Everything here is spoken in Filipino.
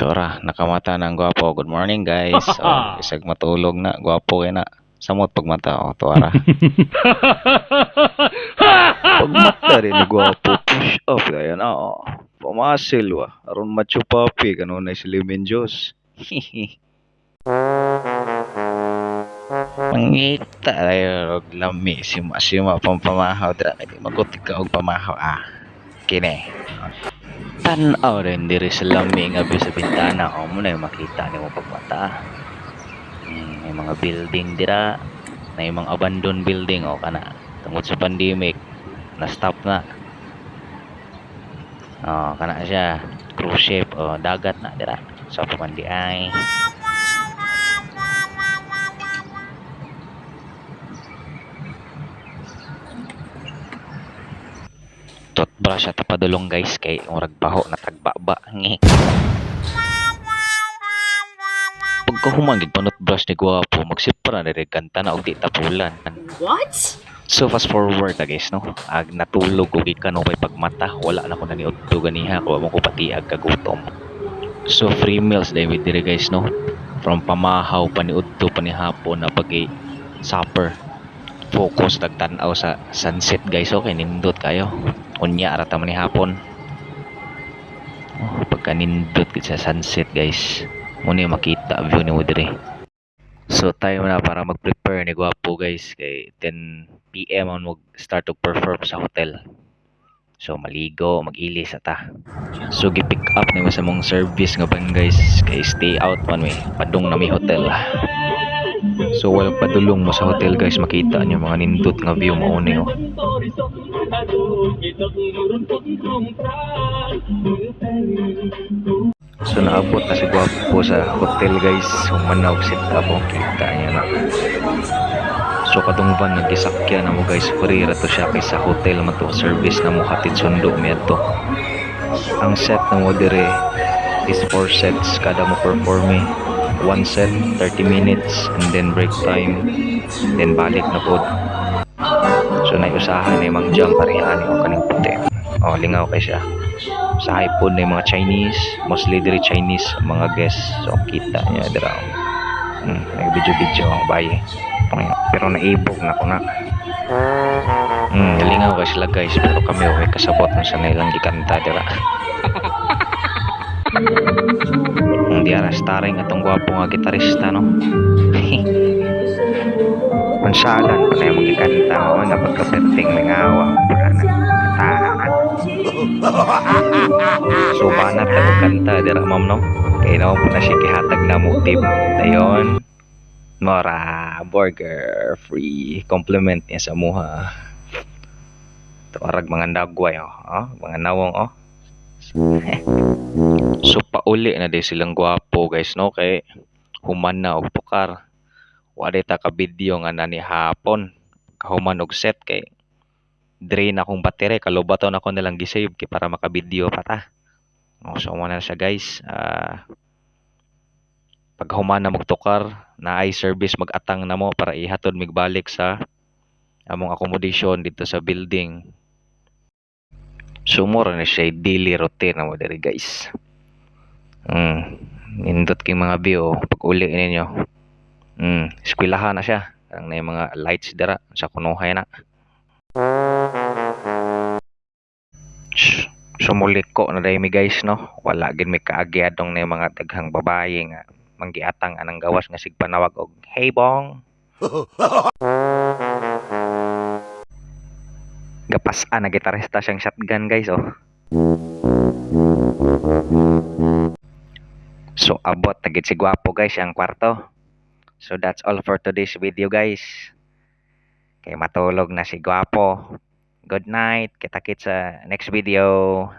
Tora, nakamata ng gwapo. Good morning, guys. Isag matulog na. Gwapo kaya na. Samot pagmata. Tora. Pagmata rin ni gwapo. Push up. Kaya na. Pumasil wa. Aron macho papi. Kanunay si Limin Diyos. Mangita tayo. Lami. Sima pampamahaw. Dira. Magutik ka og pamahaw. Kine. Tanaw rin diri sa lami nga sa bintana. Mo na yung makita ni mo pagmata. May mga building dira. Na yung mga abandoned building. Kana. Tungkol sa pandemic. Na-stop na. Kana siya. Cruise ship. Dagat na dira. Sa pamandi ay. Toothbrush at padulong guys kay murag baho na tagbaba ngi. Pagkahuman gid panutbrush ni gwapo magsipra na kanta na og di tapulan. What? So fast forward guys no. Ag natulog og ikan kay pagmata wala na ko na niudto ganiha ko mo ko pati ag kagutom. So free meals dai with dire guys no. From pamahaw paniudto panihapon na pagi supper. Focus tagtan-aw sa sunset guys okay nindot kayo. Unya ara ta man hapon. Pagka nindot sa sunset guys. Muna makita view ni mo dire. So time na para mag-prepare ni gwapo guys kay 10 PM on mag-start to perform sa hotel. So maligo, mag-ilis ata. So gi-pick up ni sa mong service nga ban guys kay stay out man may padung na may hotel. So walang padulong mo sa hotel guys makita niyo mga nindot nga view mo ni oh. So naabot na si gwapo sa hotel guys. Humanaw sit up oh, kita niya na. So kadung van nga gisakyan na mo guys free ra to siya kay sa hotel man to service na mo hatid sundo mi adto. Ang set na mo dire is 4 sets kada mo performe. 1 set 30 minutes and then break time then balik na pod. So naiusahan na yung jump parihan o kaning puti. Lingaw kay siya. Sa hipon na yung mga Chinese, mostly dire Chinese mga guests. So kita niya dira. Nag-video ang baye. Pero naibog na ko na. Lingaw kay sila guys pero kami okay kasabot na sa nilang gikanta dira. Di ara starring atong gwapo nga gitarista no. Mansalan pa na yung magkikanta mo nga pagkaperting may ngawa para nagkatahan. So banat na magkanta dira ma'am no. Kaya naman po na siya kihatag na motive. Dayon Nora burger free compliment niya sa muha. Ito arag mga dagway mga nawong So pauli na din silang gwapo guys no kay human na og tukar. Wala ta ka video nga nani hapon. Kahuman og set kay drain akong battery kalubaton ako nilang gisave kay para maka-video pa ta. So mo na siya guys. Pag human na magtukar na ay service mag-atang na mo para ihatod mig balik sa among accommodation dito sa building. Sumuro na siya daily routine na mo diri guys. Nindot king mga view pag uli ninyo. Eskwelahan na siya. Ang na mga lights dira sa kunuhay na. Sumuliko na dahil mi guys no. Wala gid mi kaagyadong na mga daghang babae nga manggiatang anang gawas nga sigpanawag og hey bong. Gapas-an na gitarista siyang shotgun guys So abot na gid si gwapo guys ang kwarto. So that's all for today's video guys. Kay matulog na si gwapo. Good night. Kita-kits sa next video.